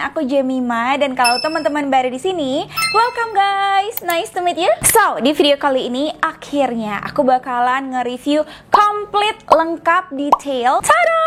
aku Jemima, dan kalau teman-teman baru di sini, welcome guys, nice to meet you. So, di video kali ini akhirnya aku bakalan nge-review komplit, lengkap, detail. Tada!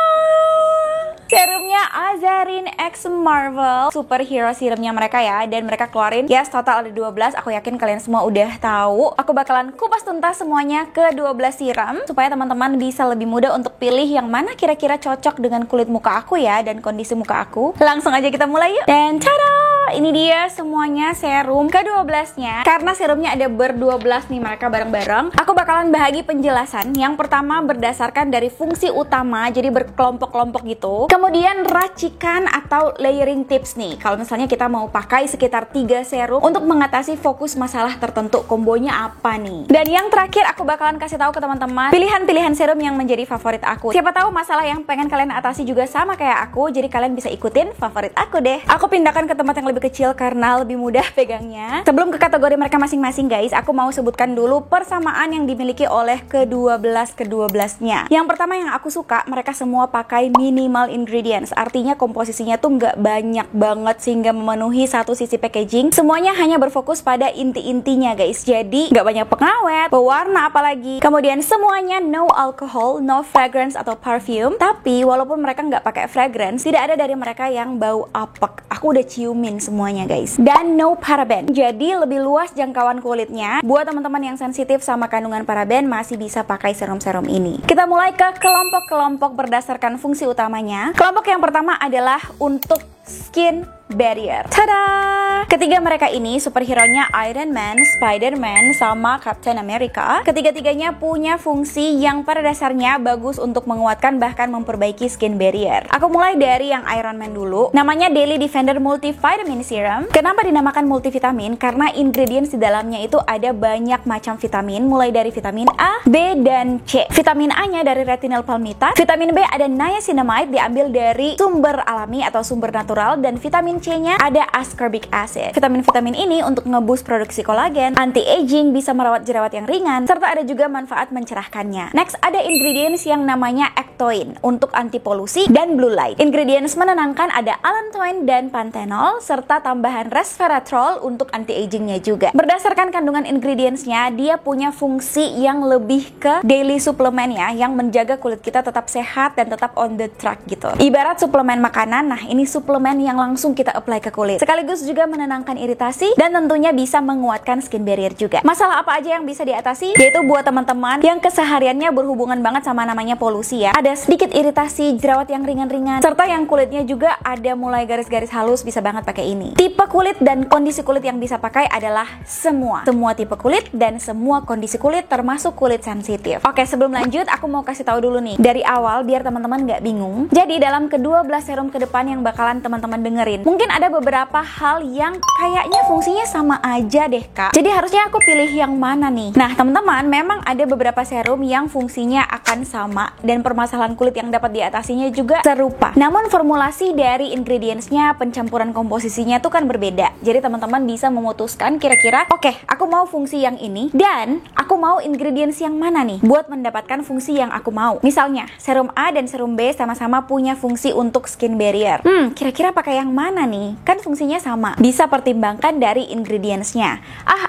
Serumnya Azarin X Marvel, superhero serumnya mereka ya, dan mereka keluarin total ada 12. Aku yakin kalian semua udah tahu. Aku bakalan kupas tuntas semuanya ke 12 serum supaya teman-teman bisa lebih mudah untuk pilih yang mana kira-kira cocok dengan kulit muka aku ya, dan kondisi muka aku. Langsung aja kita mulai yuk. Dan tada, ini dia semuanya serum ke-12 nya. Karena serumnya ada ber-12 nih mereka bareng-bareng, aku bakalan bahagi penjelasan. Yang pertama berdasarkan dari fungsi utama, jadi berkelompok-kelompok gitu. Kemudian racikan atau layering tips nih, kalau misalnya kita mau pakai sekitar 3 serum untuk mengatasi fokus masalah tertentu, kombonya apa nih. Dan yang terakhir aku bakalan kasih tahu ke teman-teman pilihan-pilihan serum yang menjadi favorit aku. Siapa tahu masalah yang pengen kalian atasi juga sama kayak aku, jadi kalian bisa ikutin favorit aku deh. Aku pindahkan ke tempat yang lebih kecil karena lebih mudah pegangnya. Sebelum ke kategori mereka masing-masing guys, aku mau sebutkan dulu persamaan yang dimiliki oleh ke-12-nya. Yang pertama yang aku suka, mereka semua pakai minimal ingredients, artinya komposisinya tuh nggak banyak banget sehingga memenuhi satu sisi packaging. Semuanya hanya berfokus pada inti-intinya guys, jadi nggak banyak pengawet, pewarna apalagi. Kemudian semuanya no alcohol, no fragrance atau perfume. Tapi walaupun mereka nggak pakai fragrance, tidak ada dari mereka yang bau apek. Aku udah ciumin semuanya guys. Dan no paraben, jadi lebih luas jangkauan kulitnya. Buat teman-teman yang sensitif sama kandungan paraben masih bisa pakai serum-serum ini. Kita mulai ke kelompok-kelompok berdasarkan fungsi utamanya. Kelompok yang pertama adalah untuk skin barrier. Tada! Ketiga mereka ini superhero-nya Iron Man, Spider-Man, sama Captain America. Ketiga-tiganya punya fungsi yang pada dasarnya bagus untuk menguatkan bahkan memperbaiki skin barrier. Aku mulai dari yang Iron Man dulu. Namanya Daily Defender Multivitamin Serum. Kenapa dinamakan multivitamin? Karena ingredients di dalamnya itu ada banyak macam vitamin, mulai dari vitamin A, B, dan C. Vitamin A-nya dari retinol palmitat. Vitamin B ada niacinamide, diambil dari sumber alami atau sumber natural, dan vitamin C-nya ada ascorbic acid. Vitamin-vitamin ini untuk ngeboost produksi kolagen, anti-aging, bisa merawat jerawat yang ringan, serta ada juga manfaat mencerahkannya. Next, ada ingredients yang namanya ectoin untuk anti polusi dan blue light. Ingredients menenangkan ada allantoin dan panthenol, serta tambahan resveratrol untuk anti-agingnya juga. Berdasarkan kandungan ingredients-nya, dia punya fungsi yang lebih ke daily suplemen ya, yang menjaga kulit kita tetap sehat dan tetap on the track gitu. Ibarat suplemen makanan, nah ini suplemen yang langsung kita apply ke kulit, sekaligus juga menenangkan iritasi dan tentunya bisa menguatkan skin barrier juga. Masalah apa aja yang bisa diatasi? Yaitu buat teman-teman yang kesehariannya berhubungan banget sama namanya polusi ya, ada sedikit iritasi, jerawat yang ringan-ringan, serta yang kulitnya juga ada mulai garis-garis halus, bisa banget pakai ini. Tipe kulit dan kondisi kulit yang bisa pakai adalah semua tipe kulit dan semua kondisi kulit, termasuk kulit sensitif. Oke, sebelum lanjut aku mau kasih tahu dulu nih dari awal biar teman-teman nggak bingung. Jadi dalam ke-12 serum ke depan yang bakalan teman-teman dengerin, mungkin ada beberapa hal yang kayaknya fungsinya sama aja deh kak, jadi harusnya aku pilih yang mana nih? Nah teman-teman, memang ada beberapa serum yang fungsinya akan sama dan permasalahan kulit yang dapat diatasinya juga serupa, namun formulasi dari ingredientsnya, pencampuran komposisinya tuh kan berbeda. Jadi teman-teman bisa memutuskan kira-kira oke, aku mau fungsi yang ini dan aku mau ingredients yang mana nih buat mendapatkan fungsi yang aku mau. Misalnya serum A dan serum B sama-sama punya fungsi untuk skin barrier, kira-kira pakai yang mana nih? Kan fungsinya sama. Bisa pertimbangkan dari ingredientsnya.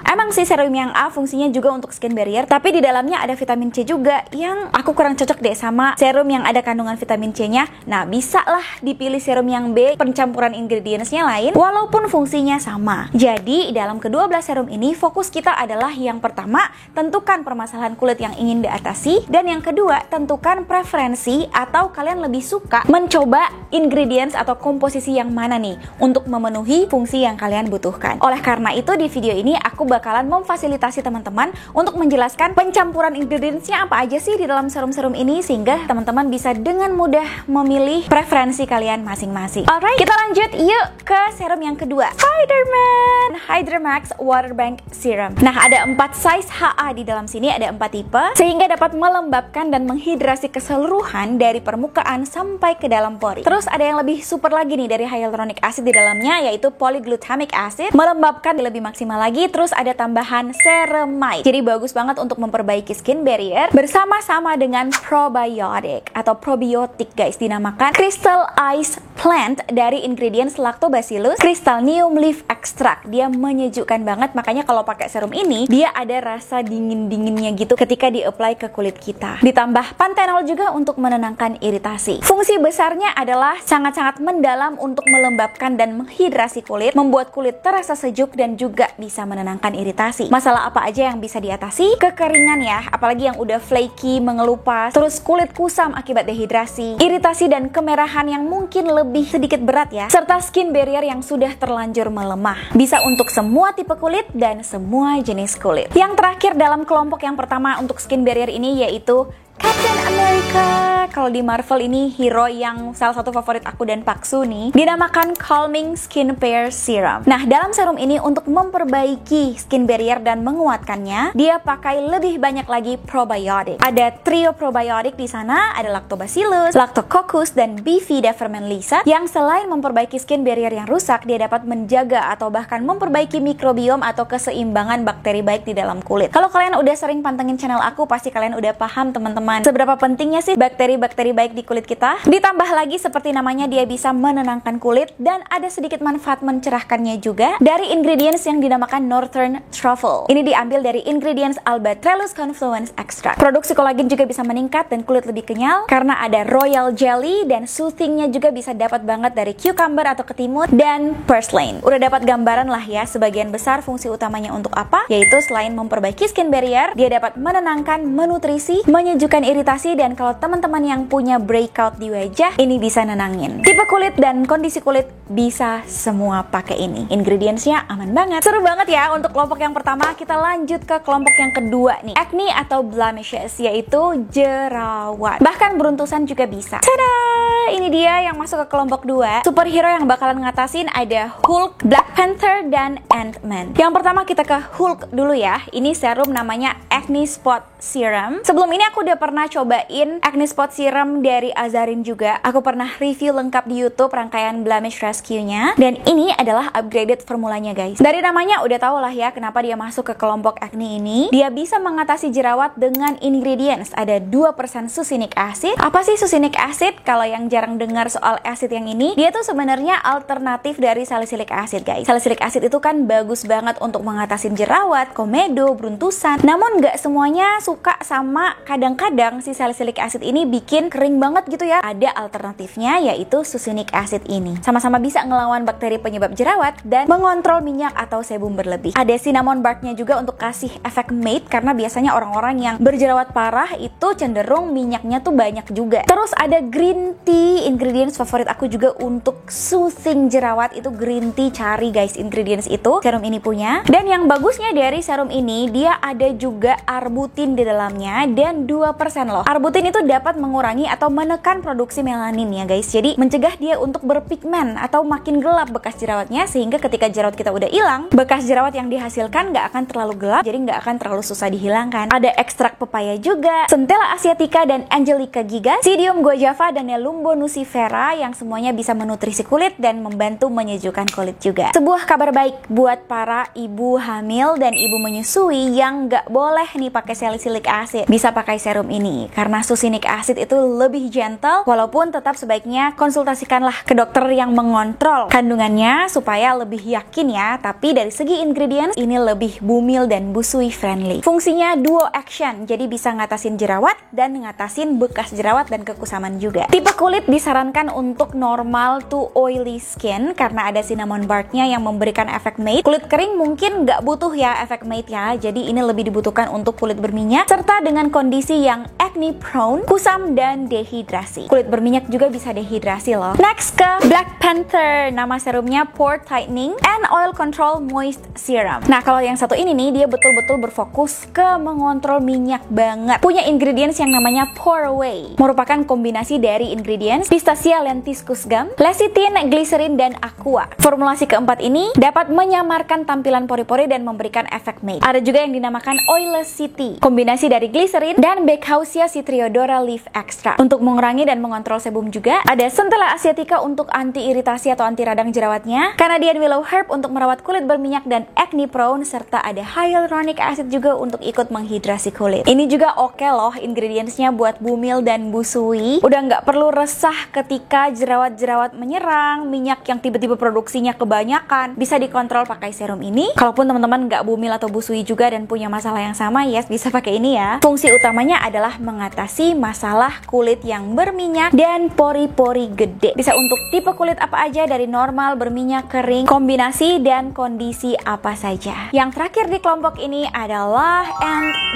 Emang sih serum yang A fungsinya juga untuk skin barrier, tapi di dalamnya ada vitamin C juga yang aku kurang cocok deh sama serum yang ada kandungan vitamin C-nya. Nah, bisa lah dipilih serum yang B, pencampuran ingredientsnya lain, walaupun fungsinya sama. Jadi, dalam ke-12 serum ini, fokus kita adalah yang pertama, tentukan permasalahan kulit yang ingin diatasi, dan yang kedua, tentukan preferensi atau kalian lebih suka mencoba ingredients atau komposisi yang mana nih untuk memenuhi fungsi yang kalian butuhkan. Oleh karena itu di video ini aku bakalan memfasilitasi teman-teman untuk menjelaskan pencampuran ingredientsnya apa aja sih di dalam serum-serum ini, sehingga teman-teman bisa dengan mudah memilih preferensi kalian masing-masing. Alright, kita lanjut yuk ke serum yang kedua, Spider-Man Hydra-Max Water Bank Serum. Nah, ada 4 size HA di dalam sini, ada 4 tipe, sehingga dapat melembabkan dan menghidrasi keseluruhan dari permukaan sampai ke dalam pori. Terus ada yang lebih super lagi nih dari hyaluronic acid asid di dalamnya, yaitu polyglutamic acid, melembabkan lebih maksimal lagi. Terus ada tambahan ceramide, jadi bagus banget untuk memperbaiki skin barrier, bersama-sama dengan probiotic atau probiotik guys, dinamakan Crystal Ice Plant dari ingredients Lactobacillus Crystalnium leaf extract. Dia menyejukkan banget, makanya kalau pakai serum ini dia ada rasa dingin-dinginnya gitu ketika di-apply ke kulit kita. Ditambah pantenol juga untuk menenangkan iritasi. Fungsi besarnya adalah sangat-sangat mendalam untuk melembabkan dan menghidrasi kulit, membuat kulit terasa sejuk dan juga bisa menenangkan iritasi. Masalah apa aja yang bisa diatasi? Kekeringan ya, apalagi yang udah flaky, mengelupas, terus kulit kusam akibat dehidrasi, iritasi dan kemerahan yang mungkin lebih sedikit berat ya, serta skin barrier yang sudah terlanjur melemah. Bisa untuk semua tipe kulit dan semua jenis kulit. Yang terakhir dalam kelompok yang pertama untuk skin barrier ini yaitu Captain America. Kalau di Marvel ini hero yang salah satu favorit aku dan Paksu nih, dinamakan Calming Skin Repair Serum. Nah, dalam serum ini untuk memperbaiki skin barrier dan menguatkannya, dia pakai lebih banyak lagi probiotik. Ada trio probiotik di sana, ada Lactobacillus, Lactococcus, dan Bifida ferment yang selain memperbaiki skin barrier yang rusak, dia dapat menjaga atau bahkan memperbaiki mikrobiom atau keseimbangan bakteri baik di dalam kulit. Kalau kalian udah sering pantengin channel aku, pasti kalian udah paham teman-teman seberapa pentingnya sih bakteri-bakteri baik di kulit kita. Ditambah lagi seperti namanya, dia bisa menenangkan kulit dan ada sedikit manfaat mencerahkannya juga dari ingredients yang dinamakan Northern Truffle. Ini diambil dari ingredients Albatrellus confluens extract. Produksi kolagen juga bisa meningkat dan kulit lebih kenyal karena ada royal jelly, dan soothingnya juga bisa dapat banget dari cucumber atau ketimun dan purslane. Udah dapat gambaran lah ya sebagian besar fungsi utamanya untuk apa, yaitu selain memperbaiki skin barrier, dia dapat menenangkan, menutrisi, menyejukkan iritasi, dan kalau teman-teman yang punya breakout di wajah, ini bisa nenangin. Tipe kulit dan kondisi kulit bisa semua pakai ini. Ingredientsnya aman banget. Seru banget ya untuk kelompok yang pertama. Kita lanjut ke kelompok yang kedua nih, acne atau blemishes, yaitu jerawat. Bahkan beruntusan juga bisa. Tada! Ini dia yang masuk ke kelompok 2. Superhero yang bakalan ngatasin ada Hulk, Black Panther, dan Ant-Man. Yang pertama kita ke Hulk dulu ya. Ini serum namanya Acne Spot Serum. Sebelum ini aku udah pernah cobain Acne Spot Serum dari Azarin juga. Aku pernah review lengkap di YouTube rangkaian Blemish Rescue-nya, dan ini adalah upgraded formulanya guys. Dari namanya udah tau lah ya kenapa dia masuk ke kelompok acne ini. Dia bisa mengatasi jerawat dengan ingredients. Ada 2% succinic acid. Apa sih succinic acid? Kalau yang jarang dengar soal acid yang ini, dia tuh sebenarnya alternatif dari salicylic acid guys. Salicylic acid itu kan bagus banget untuk mengatasi jerawat, komedo, beruntusan. Namun nggak semuanya suka sama, kadang-kadang si salicylic acid ini bikin kering banget gitu ya. Ada alternatifnya yaitu succinic acid ini. Sama-sama bisa ngelawan bakteri penyebab jerawat dan mengontrol minyak atau sebum berlebih. Ada cinnamon barknya juga untuk kasih efek matte, karena biasanya orang-orang yang berjerawat parah itu cenderung minyaknya tuh banyak juga. Terus ada green tea, ingredients favorit aku juga untuk soothing jerawat itu green tea. Cari guys ingredients itu, serum ini punya. Dan yang bagusnya dari serum ini, dia ada juga arbutin di dalamnya dan 2% loh. Arbutin itu dapat mengurangi atau menekan produksi melanin ya guys. Jadi mencegah dia untuk berpigmen atau makin gelap bekas jerawatnya, sehingga ketika jerawat kita udah hilang, bekas jerawat yang dihasilkan nggak akan terlalu gelap, jadi nggak akan terlalu susah dihilangkan. Ada ekstrak pepaya juga, Centella asiatica dan Angelica gigas, Psyllium guajava dan Nelumbo nucifera, yang semuanya bisa menutrisi kulit dan membantu menyejukkan kulit juga. Sebuah kabar baik buat para ibu hamil dan ibu menyusui yang nggak boleh nih pakai salicylic acid. Bisa pakai serum ini karena succinic acid itu lebih gentle, walaupun tetap sebaiknya konsultasikanlah ke dokter yang mengontrol kandungannya supaya lebih yakin ya. Tapi dari segi ingredients ini lebih bumil dan busui friendly. Fungsinya duo action, jadi bisa ngatasin jerawat dan ngatasin bekas jerawat dan kekusaman juga. Tipe kulit disarankan untuk normal to oily skin karena ada cinnamon barknya yang memberikan efek matte. Kulit kering mungkin nggak butuh ya efek matte ya, jadi ini lebih dibutuhkan untuk kulit berminyak serta dengan kondisi yang acne prone, kusam, dan dehidrasi. Kulit berminyak juga bisa dehidrasi loh. Next ke Black Panther, nama serumnya Pore Tightening and Oil Control Moist Serum. Nah kalau yang satu ini nih, dia betul-betul berfokus ke mengontrol minyak banget. Punya ingredients yang namanya Pore Away, merupakan kombinasi dari ingredients ingredients, Pistacia lentiscus gum, lecithin, glycerin, dan aqua. Formulasi keempat ini dapat menyamarkan tampilan pori-pori dan memberikan efek matte. Ada juga yang dinamakan Oilocity, kombinasi dari glycerin dan Beckhausia citriodora leaf extract. Untuk mengurangi dan mengontrol sebum juga, ada Centella asiatica untuk anti-iritasi atau anti radang jerawatnya, Canadian willow herb untuk merawat kulit berminyak dan acne prone, serta ada hyaluronic acid juga untuk ikut menghidrasi kulit. Ini juga oke loh ingredientsnya buat bumil dan busui. Udah nggak perlu resah ketika jerawat-jerawat menyerang, minyak yang tiba-tiba produksinya kebanyakan. Bisa dikontrol pakai serum ini. Kalaupun teman-teman nggak bumil atau busui juga dan punya masalah yang sama, yes, bisa pakai ini ya. Fungsi utamanya adalah mengatasi masalah kulit yang berminyak dan pori-pori gede. Bisa untuk tipe kulit apa aja, dari normal, berminyak, kering, kombinasi, dan kondisi apa saja. Yang terakhir di kelompok ini adalah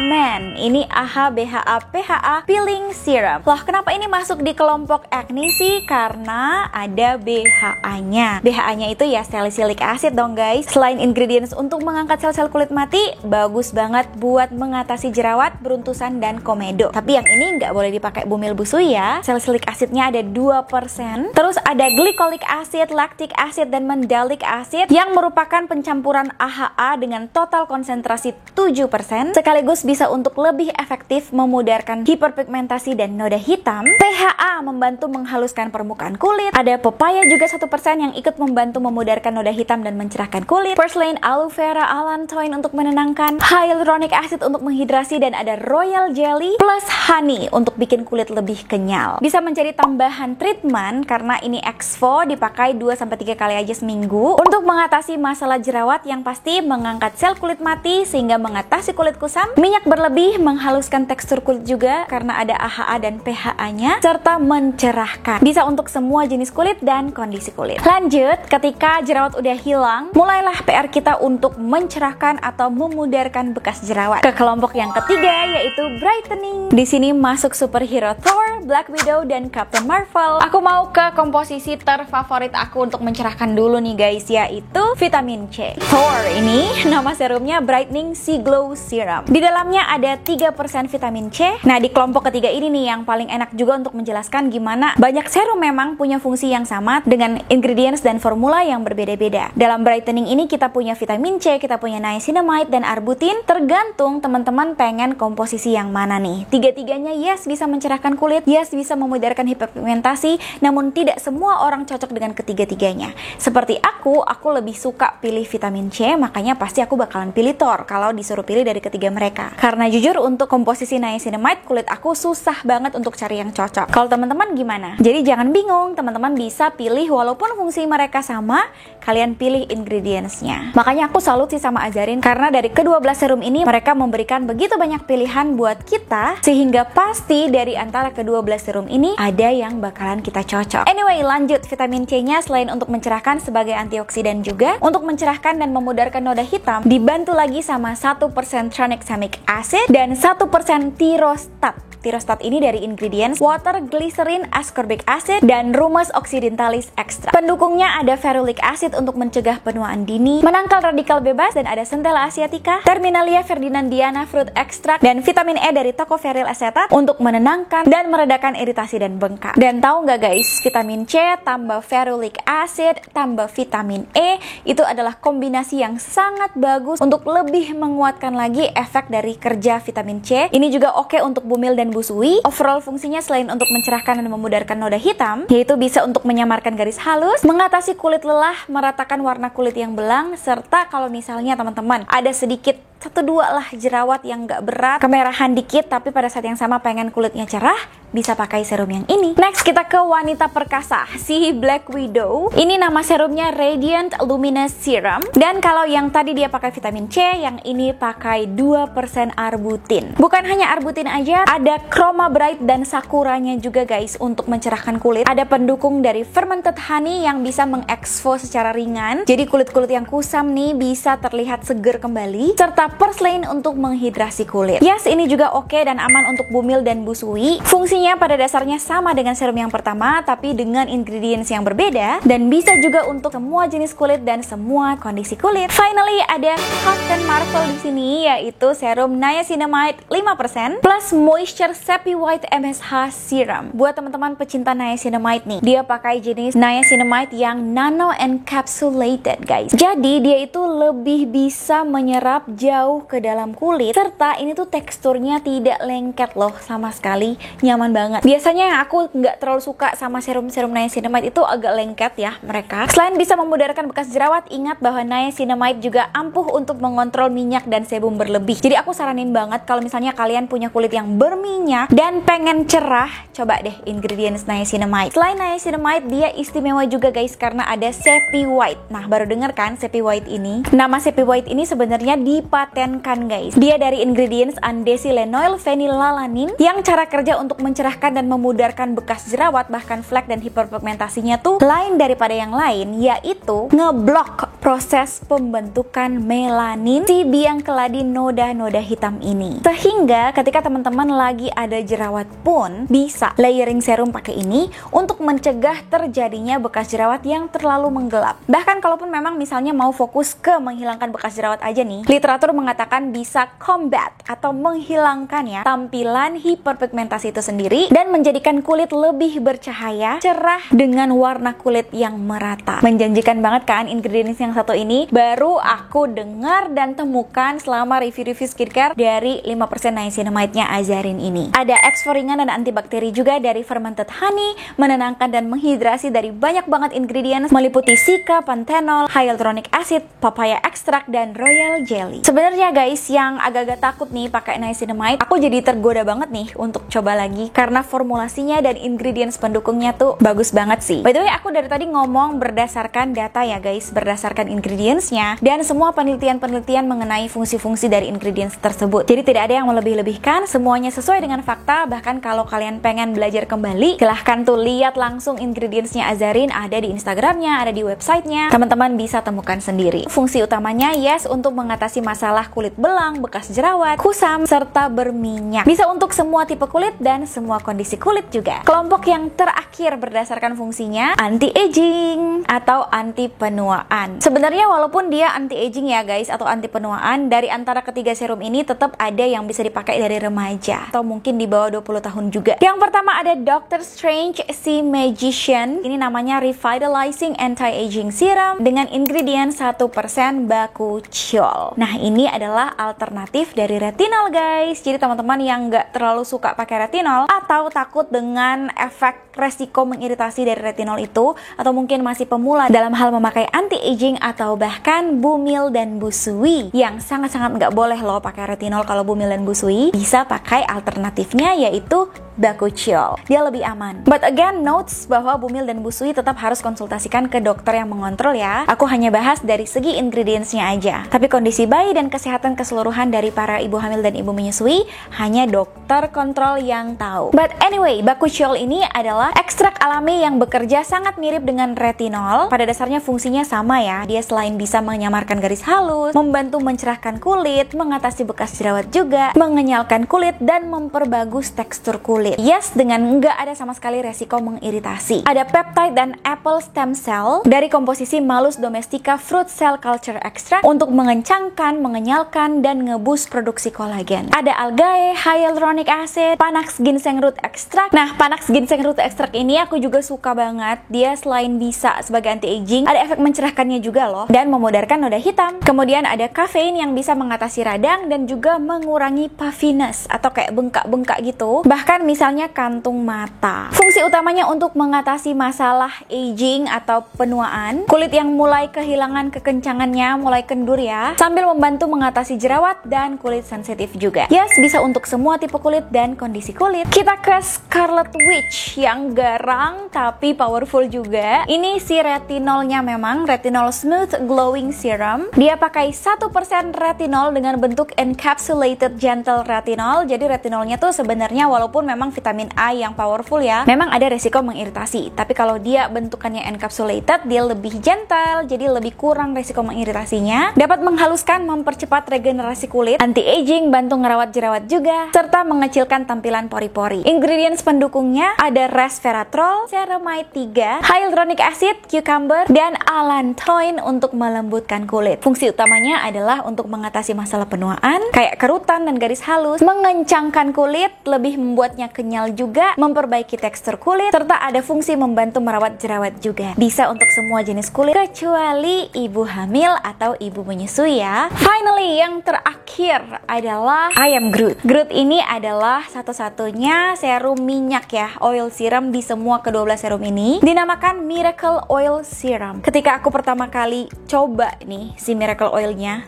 Man. Ini AHA BHA PHA Peeling Serum. Loh, kenapa ini masuk di kelompok acne sih? Karena ada BHA-nya. BHA-nya itu ya salicylic acid dong guys. Selain ingredients untuk mengangkat sel-sel kulit mati, bagus banget buat mengatasi jerawat, beruntusan, dan komedo. Tapi yang ini nggak boleh dipakai bumil busui ya. Salicylic acidnya ada 2%. Terus ada glycolic acid, lactic acid, dan mandelic acid yang merupakan pencampuran AHA dengan total konsentrasi 7%, sekaligus bisa untuk lebih efektif memudarkan hiperpigmentasi dan noda hitam. PHA membantu menghaluskan permukaan kulit. Ada pepaya juga 1% yang ikut membantu memudarkan noda hitam dan mencerahkan kulit. Purslane, aloe vera, allantoin untuk menenangkan. Hyaluronic acid untuk menghidrasi, dan ada royal jelly plus honey untuk bikin kulit lebih kenyal. Bisa menjadi tambahan treatment karena ini exfo, dipakai 2-3 kali aja seminggu untuk mengatasi masalah jerawat yang pasti mengangkat sel kulit mati sehingga mengatasi kulit kusam, minyak berlebih, menghaluskan tekstur kulit juga karena ada AHA dan PHA-nya, serta mencerahkan. Bisa untuk semua jenis kulit dan kondisi kulit. Lanjut, ketika jerawat udah hilang, mulailah PR kita untuk mencerahkan atau memudarkan bekas jerawat. Ke kelompok yang ketiga yaitu brightening. Di sini masuk superhero Thor, Black Widow, dan Captain Marvel. Aku mau ke komposisi terfavorit aku untuk mencerahkan dulu nih guys, yaitu vitamin C. Thor ini nama serumnya Brightening Sea Glow Serum. Di dalamnya ada 3% vitamin C. Nah, di kelompok ketiga ini nih yang paling enak juga untuk menjelaskan gimana banyak serum memang punya fungsi yang sama dengan ingredients dan formula yang berbeda-beda. Dalam brightening ini kita punya vitamin C, kita punya niacinamide dan arbutin, tergantung teman-teman pengen komposisi yang mana nih. Tiga-tiganya yes bisa mencerahkan kulit, yes bisa memudarkan hiperpigmentasi, namun tidak semua orang cocok dengan ketiga-tiganya. Seperti aku lebih suka pilih vitamin C, makanya pasti aku bakalan pilih Thor kalau disuruh pilih dari ketiga mereka. Karena jujur untuk komposisi niacinamide, kulit aku susah banget untuk cari yang cocok. Kalau teman-teman gimana? Jadi jangan bingung, teman-teman bisa pilih walaupun fungsi mereka sama, kalian pilih ingredientsnya. Makanya aku salut sih sama Azarin, karena dari ke-12 serum ini mereka memberikan begitu banyak pilihan buat kita, sehingga pasti dari antara ke-12 serum ini ada yang bakalan kita cocok. Anyway, lanjut. Vitamin C-nya selain untuk mencerahkan sebagai antioksidan juga, untuk mencerahkan dan memudarkan noda hitam, dibantu lagi sama 1% tranexamic acid dan 1% tyrostat. Tyrostat ini dari ingredients water, glycerin, ascorbic acid, dan Rumeus occidentalis extract. Pendukungnya ada ferulic acid untuk mencegah penuaan dini, menangkal radikal bebas, dan ada Centella asiatica, Terminalia ferdinandiana fruit extract, dan vitamin E dari tocopherol acetate untuk menenangkan dan meredakan iritasi dan bengkak. Dan tahu nggak guys, vitamin C tambah ferulic acid tambah vitamin E itu adalah kombinasi yang sangat bagus untuk lebih menguatkan lagi efek dari kerja vitamin C. Ini juga oke untuk bumil dan busui. Overall fungsinya selain untuk mencerahkan dan memudarkan noda hitam, yaitu bisa untuk menyamarkan garis halus, mengatasi kulit lelah, meratakan warna kulit yang belang, serta kalau misalnya teman-teman ada sedikit 1-2 lah jerawat yang gak berat, kemerahan dikit, tapi pada saat yang sama pengen kulitnya cerah, bisa pakai serum yang ini. Next kita ke wanita perkasa, si Black Widow. Ini nama serumnya Radiant Luminous Serum. Dan kalau yang tadi dia pakai vitamin C, yang ini pakai 2% arbutin. Bukan hanya arbutin aja, ada Chroma Bright dan Sakuranya juga guys untuk mencerahkan kulit. Ada pendukung dari fermented honey yang bisa mengexfo secara ringan, jadi kulit-kulit yang kusam nih bisa terlihat seger kembali, serta Purslane untuk menghidrasi kulit. Yes, ini juga oke dan aman untuk bumil dan busui. Fungsinya Fungsinya pada dasarnya sama dengan serum yang pertama, tapi dengan ingredients yang berbeda, dan bisa juga untuk semua jenis kulit dan semua kondisi kulit. Finally, ada Captain Marvel di sini, yaitu serum niacinamide 5% plus moisture Seppi White MSH serum. Buat teman-teman pecinta niacinamide nih, dia pakai jenis niacinamide yang nano encapsulated, guys. Jadi dia itu lebih bisa menyerap jauh ke dalam kulit, serta ini tuh teksturnya tidak lengket loh sama sekali, nyaman banget. Biasanya yang aku nggak terlalu suka sama serum-serum niacinamide itu agak lengket ya mereka. Selain bisa memudarkan bekas jerawat, ingat bahwa niacinamide juga ampuh untuk mengontrol minyak dan sebum berlebih. Jadi aku saranin banget kalau misalnya kalian punya kulit yang berminyak dan pengen cerah, coba deh ingredients niacinamide. Selain niacinamide, dia istimewa juga guys karena ada Seppi White. Nah, baru denger kan Seppi White ini? Nama Seppi White ini sebenarnya dipatenkan guys. Dia dari ingredients andesilenoyl phenylalanin yang cara kerja untuk mencerahkan dan memudarkan bekas jerawat, bahkan flek dan hiperpigmentasinya tuh lain daripada yang lain, yaitu ngeblok proses pembentukan melanin si biang keladi noda-noda hitam ini. Sehingga ketika teman-teman lagi ada jerawat pun bisa layering serum pakai ini untuk mencegah terjadinya bekas jerawat yang terlalu menggelap. Bahkan kalaupun memang misalnya mau fokus ke menghilangkan bekas jerawat aja nih, literatur mengatakan bisa combat atau menghilangkan ya tampilan hiperpigmentasi itu sendiri dan menjadikan kulit lebih bercahaya, cerah dengan warna kulit yang merata. Menjanjikan banget kan ingredients yang satu ini? Baru aku dengar dan temukan selama review-review skincare dari 5% niacinamide-nya Azarin ini. Ada eksforingan dan antibakteri juga dari fermented honey, menenangkan dan menghidrasi dari banyak banget ingredients, meliputi cica, panthenol, hyaluronic acid, papaya extract, dan royal jelly. Sebenarnya guys, yang agak-agak takut nih pakai niacinamide, aku jadi tergoda banget nih untuk coba lagi karena formulasinya dan ingredients pendukungnya tuh bagus banget sih. By the way, aku dari tadi ngomong berdasarkan data ya guys, berdasarkan ingredientsnya dan semua penelitian-penelitian mengenai fungsi-fungsi dari ingredients tersebut. Jadi tidak ada yang melebih-lebihkan, semuanya sesuai dengan fakta. Bahkan kalau kalian pengen belajar kembali, silahkan tuh lihat langsung ingredientsnya Azarin, ada di Instagramnya, ada di websitenya, teman-teman bisa temukan sendiri. Fungsi utamanya yes untuk mengatasi masalah kulit belang, bekas jerawat, kusam, serta berminyak. Bisa untuk semua tipe kulit dan semua kondisi kulit juga. Kelompok yang terakhir berdasarkan fungsinya anti-aging atau anti penuaan. Sebenarnya walaupun dia anti-aging ya guys atau anti penuaan, dari antara ketiga serum ini tetap ada yang bisa dipakai dari remaja atau mungkin di bawah 20 tahun juga. Yang pertama ada Dr. Strange Sea Magician. Ini namanya Revitalizing Anti-Aging Serum dengan ingredients 1% bakuchiol. Nah, ini adalah alternatif dari retinol guys. Jadi teman-teman yang nggak terlalu suka pakai retinol atau takut dengan efek resiko mengiritasi dari retinol itu, atau mungkin masih pemula dalam hal memakai anti-aging atau bahkan bumil dan busui yang sangat-sangat nggak boleh loh pakai retinol kalau bumil dan busui, bisa pakai alternatifnya yaitu bakuchiol. Dia lebih aman. But again, notes bahwa bumil dan busui tetap harus konsultasikan ke dokter yang mengontrol ya. Aku hanya bahas dari segi ingredientsnya aja. Tapi kondisi bayi dan kesehatan keseluruhan dari para ibu hamil dan ibu menyusui hanya dokter kontrol yang tahu. But anyway, bakuchiol ini adalah ekstrak alami yang bekerja sangat mirip dengan retinol. Pada dasarnya fungsinya sama ya. Dia selain bisa menyamarkan garis halus, membantu mencerahkan kulit, mengatasi bekas jerawat juga, mengenyalkan kulit, dan memperbagus tekstur kulit. Yes, dengan nggak ada sama sekali resiko mengiritasi. Ada peptide dan apple stem cell dari komposisi Malus domestica fruit cell culture extract untuk mengencangkan, mengenyalkan, dan ngeboost produksi kolagen. Ada algae, hyaluronic acid, panax ginseng root extract. Nah, panax ginseng root extract ini aku juga suka banget. Dia selain bisa sebagai anti-aging, ada efek mencerahkannya juga loh, dan memudarkan noda hitam. Kemudian ada kafein yang bisa mengatasi radang dan juga mengurangi puffiness atau kayak bengkak-bengkak gitu. Bahkan misalnya kantung mata. Fungsi utamanya untuk mengatasi masalah aging atau penuaan, kulit yang mulai kehilangan kekencangannya, mulai kendur ya, sambil membantu mengatasi jerawat dan kulit sensitif juga. Yes, bisa untuk semua tipe kulit dan kondisi kulit. Kita ke Scarlet Witch yang garang tapi powerful juga. Ini si retinolnya memang retinol Smooth Glowing Serum. Dia pakai 1% retinol dengan bentuk encapsulated gentle retinol. Jadi retinolnya tuh sebenarnya walaupun memang vitamin A yang powerful ya, memang ada resiko mengiritasi. Tapi kalau dia bentukannya encapsulated, dia lebih gentle, jadi lebih kurang resiko mengiritasinya. Dapat menghaluskan, mempercepat regenerasi kulit, anti-aging, bantu ngerawat jerawat juga, serta mengecilkan tampilan pori-pori. Ingredients pendukungnya ada resveratrol, ceramide 3, hyaluronic acid, cucumber, dan allantoin untuk melembutkan kulit. Fungsi utamanya adalah untuk mengatasi masalah penuaan, kayak kerutan dan garis halus, mengencangkan kulit, lebih membuatnya kenyal juga, memperbaiki tekstur kulit, serta ada fungsi membantu merawat jerawat juga. Bisa untuk semua jenis kulit, kecuali ibu hamil atau ibu menyusui ya. Finally, yang terakhir adalah I Am Groot. Groot ini adalah satu-satunya serum minyak ya, oil serum di semua ke-12 serum ini. Dinamakan Miracle Oil Serum. Ketika aku pertama kali coba nih si Miracle Oilnya,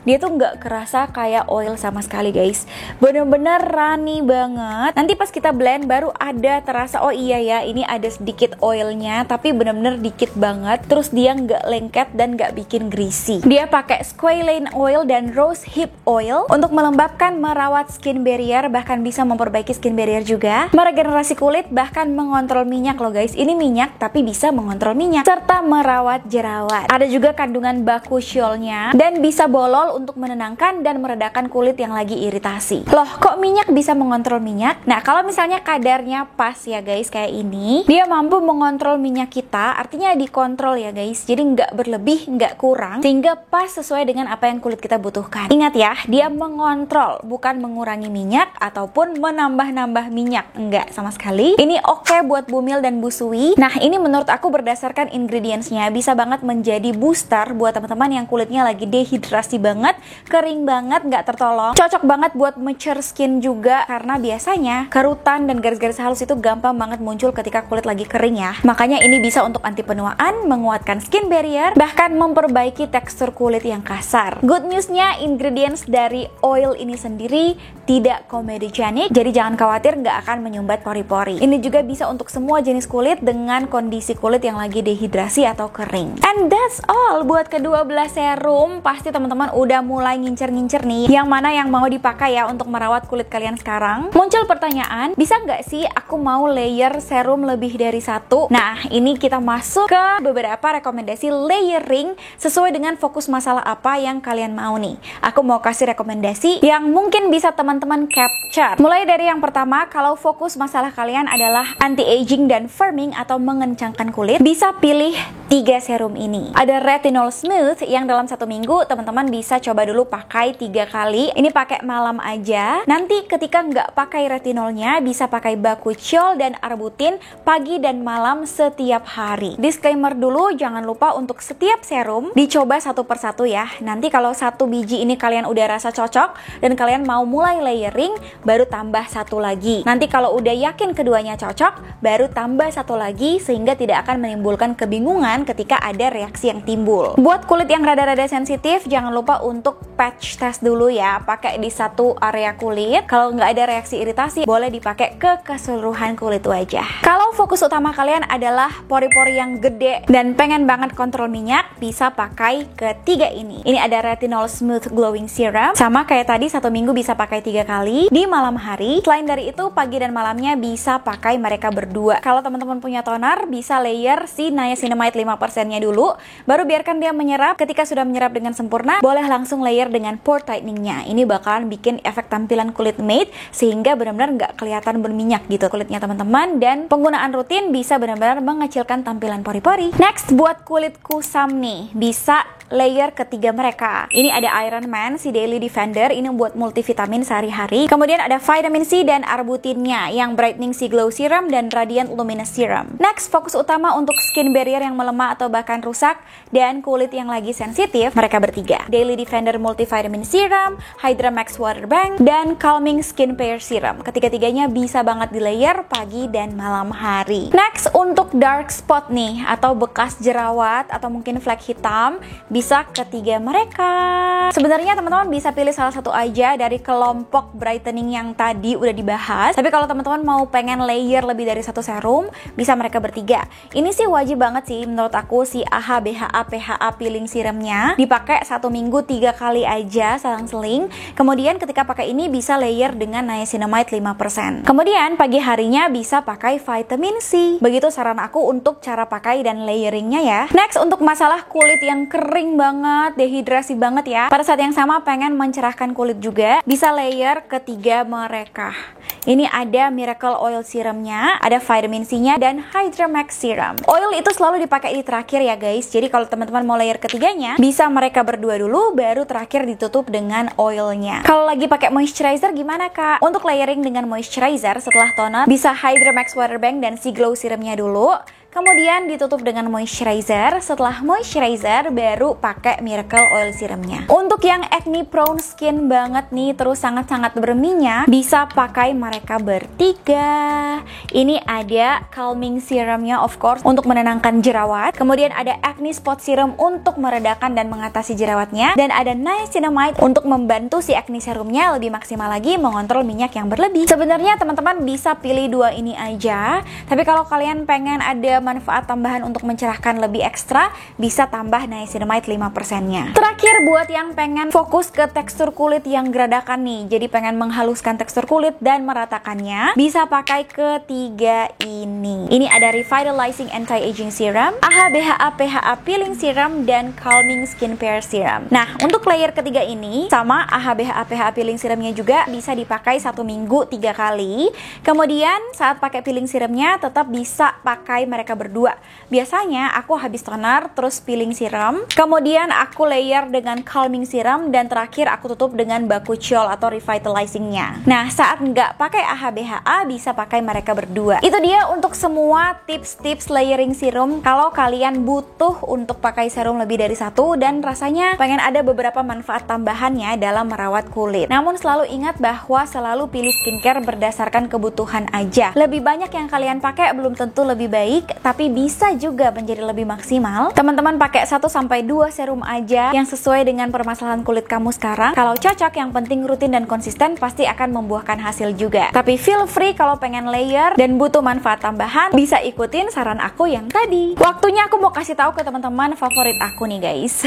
dia tuh nggak kerasa kayak oil sama sekali guys. Bener-bener runny banget. Nanti pas kita blend baru ada terasa, oh iya ya ini ada sedikit oilnya, tapi bener-bener dikit banget. Terus dia nggak lengket dan nggak bikin greasy. Dia pakai squalane oil dan rose hip oil untuk melembabkan, merawat skin barrier, bahkan bisa memperbaiki skin barrier juga, meregenerasi kulit, bahkan mengontrol minyak loh guys. Ini minyak tapi bisa mengontrol minyak, serta merawat jerawat. Ada juga kandungan bakuchiolnya dan bisa bolol untuk menenangkan dan meredakan kulit yang lagi iritasi. Loh, kok minyak bisa mengontrol minyak? Nah, kalau misalnya kadarnya pas ya guys, kayak ini, dia mampu mengontrol minyak kita, artinya dikontrol ya guys. Jadi nggak berlebih, nggak kurang, sehingga pas sesuai dengan apa yang kulit kita butuhkan. Ingat ya, dia mengontrol, bukan mengurangi minyak ataupun menambah-nambah minyak. Enggak, sama sekali. Ini oke buat bumil dan busui. Nah, ini menurut aku berdasarkan ingredientsnya, bisa banget menjadi booster buat teman-teman yang kulitnya lagi dehidrasi banget, kering banget, nggak tertolong. Cocok banget buat mature skin juga, karena biasanya kerutan dan garis-garis halus itu gampang banget muncul ketika kulit lagi kering ya. Makanya ini bisa untuk anti penuaan, menguatkan skin barrier, bahkan memperbaiki tekstur kulit yang kasar. Good newsnya, ingredients dari oil ini sendiri tidak comedogenic, jadi jangan khawatir nggak akan menyumbat pori-pori. Ini juga bisa untuk semua jenis kulit dengan kondisi kulit yang lagi dehidrasi atau kering. And that's all buat ke-12 serum. Pasti teman-teman udah mulai ngincer-ngincer nih yang mana yang mau dipakai ya untuk merawat kulit kalian sekarang. Muncul pertanyaan, bisa nggak sih aku mau layer serum lebih dari satu? Nah, ini kita masuk ke beberapa rekomendasi layering sesuai dengan fokus masalah apa yang kalian mau nih. Aku mau kasih rekomendasi yang mungkin bisa teman-teman capture. Mulai dari yang pertama, kalau fokus masalah kalian adalah anti-aging dan firming atau mengencangkan kulit, bisa pilih 3 serum ini. Ada Retinol Smooth yang dalam 1 minggu teman-teman bisa coba dulu pakai 3 kali. Ini pakai malam aja. Nanti ketika nggak pakai retinolnya, bisa pakai bakuchiol dan arbutin pagi dan malam setiap hari. Disclaimer dulu, jangan lupa untuk setiap serum dicoba satu persatu ya. Nanti kalau 1 biji ini kalian udah rasa cocok dan kalian mau mulai layering, baru tambah 1 lagi. Nanti kalau udah yakin keduanya cocok, baru tambah 1 lagi, sehingga tidak akan menimbulkan kebingungan ketika ada reaksi yang timbul. Buat kulit yang rada-rada sensitif, jangan lupa untuk patch test dulu ya, pakai di satu area kulit. Kalau nggak ada reaksi iritasi, boleh dipakai ke keseluruhan kulit wajah. Kalau fokus utama kalian adalah pori-pori yang gede dan pengen banget kontrol minyak, bisa pakai ketiga ini. Ini ada Retinol Smooth Glowing Serum, sama kayak tadi 1 minggu bisa pakai 3 kali di malam hari. Selain dari itu, pagi dan malamnya bisa pakai mereka berdua. Kalau teman-teman punya toner, bisa layer si niacinamide 5%-nya dulu, baru biarkan dia menyerap. Ketika sudah menyerap dengan sempurna, boleh langsung layer dengan pore tightening-nya. Ini bakalan bikin efek tampilan kulit matte sehingga benar-benar nggak kelihatan berminyak gitu kulitnya teman-teman, dan penggunaan rutin bisa benar-benar mengecilkan tampilan pori-pori. Next, buat kulit kusam nih, bisa layer ketiga mereka. Ini ada Iron Man, si Daily Defender, ini buat multivitamin sehari-hari. Kemudian ada vitamin C dan arbutinnya, yang brightening si glow serum dan radiant luminous serum. Next, fokus utama untuk skin barrier yang melemah atau bahkan rusak dan kulit yang lagi sensitif, mereka bertiga. Daily Defender Multivitamin Serum, Hydra Max Water Bank, dan Calming Skin Pair Serum. Ketiga-tiganya bisa banget di layer pagi dan malam hari. Next, untuk dark spot nih, atau bekas jerawat atau mungkin flek hitam, bisa ketiga mereka. Sebenarnya teman-teman bisa pilih salah satu aja dari kelompok brightening yang tadi udah dibahas. Tapi kalau teman-teman mau pengen layer lebih dari satu serum, bisa mereka bertiga. Ini sih wajib banget sih menurut aku si AHA BHA PHA peeling serumnya dipakai 1 minggu 3 kali aja selang-seling. Kemudian ketika pakai ini bisa layer dengan niacinamide 5%. Kemudian pagi harinya bisa pakai vitamin C. Begitu saran aku untuk cara pakai dan layeringnya ya. Next, untuk masalah kulit yang kering banget, dehidrasi banget ya, pada saat yang sama pengen mencerahkan kulit juga, bisa layer ketiga mereka. Ini ada Miracle Oil Serumnya, ada vitamin C-nya, dan Hydra Max Serum. Oil itu selalu dipakai di terakhir ya guys. Jadi kalau teman-teman mau layer ketiganya, bisa mereka berdua dulu, baru terakhir ditutup dengan oilnya. Kalau lagi pakai moisturizer gimana kak? Untuk layering dengan moisturizer setelah toner, bisa Hydra Max Water Bank dan si Glow Serumnya dulu. Kemudian ditutup dengan moisturizer. Setelah moisturizer baru pakai Miracle Oil Serumnya. Untuk yang acne prone skin banget nih, terus sangat-sangat berminyak, bisa pakai mereka bertiga. Ini ada Calming Serumnya of course untuk menenangkan jerawat. Kemudian ada Acne Spot Serum untuk meredakan dan mengatasi jerawatnya. Dan ada Niacinamide untuk membantu si acne serumnya lebih maksimal lagi mengontrol minyak yang berlebih. Sebenarnya teman-teman bisa pilih dua ini aja. Tapi kalau kalian pengen ada manfaat tambahan untuk mencerahkan lebih ekstra, bisa tambah niacinamide 5%-nya. Terakhir buat yang pengen fokus ke tekstur kulit yang geradakan nih, jadi pengen menghaluskan tekstur kulit dan meratakannya, bisa pakai ketiga ini. Ini ada Revitalizing Anti-Aging Serum, AHA BHA PHA Peeling Serum, dan Calming Skin Pair Serum. Nah, untuk layer ketiga ini sama AHA BHA PHA Peeling Serumnya juga bisa dipakai 1 minggu 3 kali. Kemudian saat pakai peeling serumnya tetap bisa pakai mereka berdua. Biasanya aku habis toner terus peeling serum, kemudian aku layer dengan calming serum, dan terakhir aku tutup dengan bakuchiol atau revitalizingnya. Nah, saat nggak pakai AHA BHA bisa pakai mereka berdua. Itu dia untuk semua tips-tips layering serum. Kalau kalian butuh untuk pakai serum lebih dari satu dan rasanya pengen ada beberapa manfaat tambahannya dalam merawat kulit. Namun selalu ingat bahwa selalu pilih skincare berdasarkan kebutuhan aja. Lebih banyak yang kalian pakai belum tentu lebih baik, tapi bisa juga menjadi lebih maksimal. Teman-teman pakai 1-2 serum aja yang sesuai dengan permasalahan kulit kamu sekarang. Kalau cocok, yang penting rutin dan konsisten, pasti akan membuahkan hasil juga. Tapi feel free kalau pengen layer dan butuh manfaat tambahan, bisa ikutin saran aku yang tadi. Waktunya aku mau kasih tahu ke teman-teman favorit aku nih guys.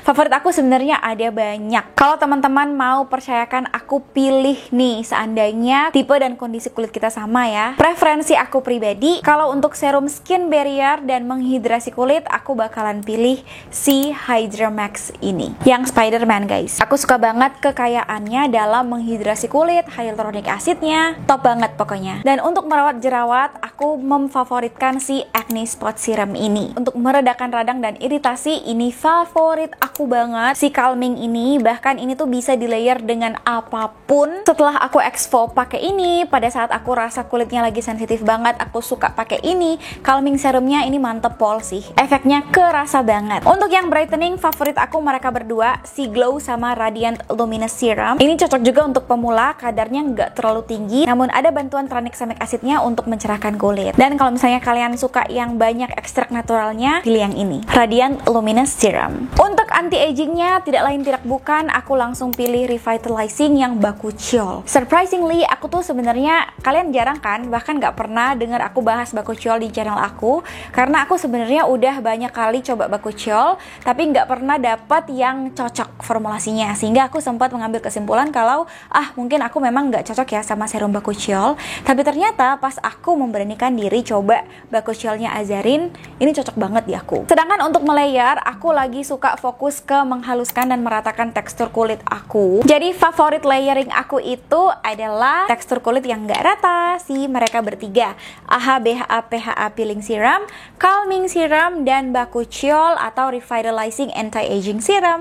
Favorit aku sebenarnya ada banyak. Kalau teman-teman mau percayakan aku pilih nih, seandainya tipe dan kondisi kulit kita sama ya. Preferensi aku pribadi, kalau untuk serum skin barrier dan menghidrasi kulit, aku bakalan pilih si Hydra Max ini, yang Spiderman guys. Aku suka banget kekayaannya dalam menghidrasi kulit, hyaluronic acidnya top banget pokoknya. Dan untuk merawat jerawat, aku memfavoritkan si Acne Spot Serum ini. Untuk meredakan radang dan iritasi, ini favorit aku banget. Si calming ini, bahkan ini tuh bisa di layer dengan apapun. Setelah aku exfol pakai ini, pada saat aku rasa kulitnya lagi sensitif banget, aku suka pakai ini. Calming serumnya ini mantep pol sih, efeknya kerasa banget. Untuk yang brightening, favorit aku mereka berdua, si Glow sama Radiant Luminous Serum. Ini cocok juga untuk pemula, kadarnya nggak terlalu tinggi, namun ada bantuan tranexamic acidnya untuk mencerahkan kulit. Dan kalau misalnya kalian suka yang banyak ekstrak naturalnya, pilih yang ini, Radiant Luminous Serum. Untuk anti-agingnya, tidak lain tidak bukan, aku langsung pilih Revitalizing yang bakuchiol. Surprisingly, aku tuh sebenarnya, kalian jarang kan, bahkan nggak pernah dengar aku bahas bakuchiol di channel aku, karena aku sebenarnya udah banyak kali coba bakuchiol, tapi nggak pernah dapat yang cocok formulasinya, sehingga aku sempat mengambil kesimpulan kalau mungkin aku memang nggak cocok ya sama serum bakuchiol. Tapi ternyata pas aku memberanikan diri coba bakuchiolnya Azarin, ini cocok banget di aku. Sedangkan untuk melayer, aku lagi suka fokus ke menghaluskan dan meratakan tekstur kulit aku. Jadi favorit layering aku itu adalah tekstur kulit yang nggak rata, si mereka bertiga, AHA BHA PHA Peeling Serum, Calming Serum, dan bakuchiol atau Revitalizing Anti-Aging Serum.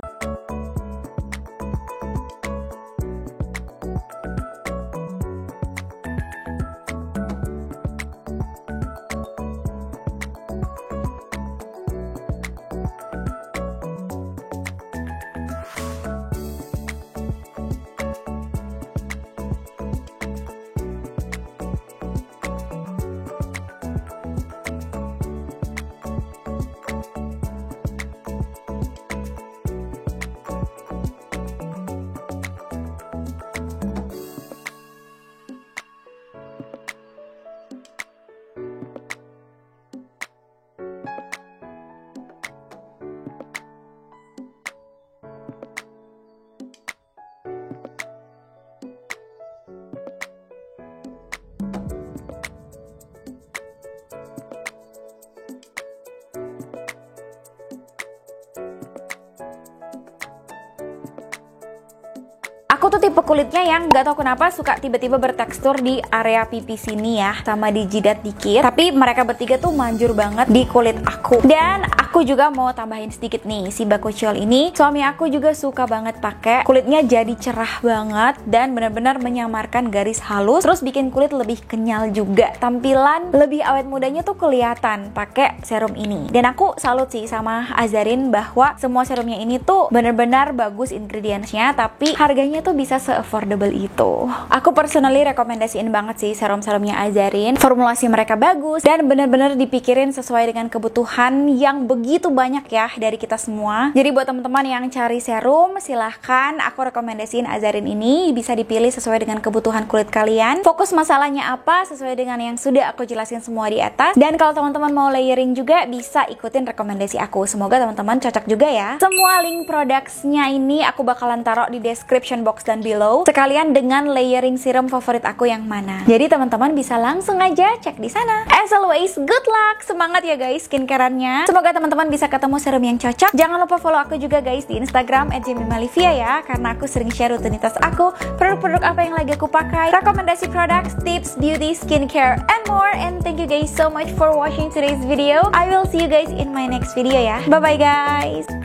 Aku tuh tipe kulitnya yang nggak tahu kenapa suka tiba-tiba bertekstur di area pipi sini ya, sama di jidat dikit. Tapi mereka bertiga tuh manjur banget di kulit aku. Dan aku juga mau tambahin sedikit nih, si Bakuchiol ini suami aku juga suka banget pakai. Kulitnya jadi cerah banget dan benar-benar menyamarkan garis halus, terus bikin kulit lebih kenyal juga. Tampilan lebih awet mudanya tuh kelihatan pakai serum ini. Dan aku salut sih sama Azarin bahwa semua serumnya ini tuh benar-benar bagus ingredientsnya, tapi harganya tuh bisa se-affordable itu. Aku personally rekomendasiin banget sih serum-serumnya Azarin. Formulasi mereka bagus dan benar-benar dipikirin sesuai dengan kebutuhan yang begitu banyak ya dari kita semua. Jadi buat teman-teman yang cari serum, silahkan aku rekomendasiin Azarin ini, bisa dipilih sesuai dengan kebutuhan kulit kalian. Fokus masalahnya apa sesuai dengan yang sudah aku jelasin semua di atas. Dan kalau teman-teman mau layering juga bisa ikutin rekomendasi aku. Semoga teman-teman cocok juga ya. Semua link produknya ini aku bakalan taruh di description box dan below, sekalian dengan layering serum favorit aku yang mana. Jadi teman-teman bisa langsung aja cek di sana. As always, good luck, semangat ya guys skincareannya. Semoga teman-teman bisa ketemu serum yang cocok. Jangan lupa follow aku juga guys di Instagram @jemimalivia ya, karena aku sering share rutinitas aku, produk-produk apa yang lagi aku pakai, rekomendasi produk, tips, beauty, skincare, and more. And thank you guys so much for watching today's video. I will see you guys in my next video ya. Bye bye guys.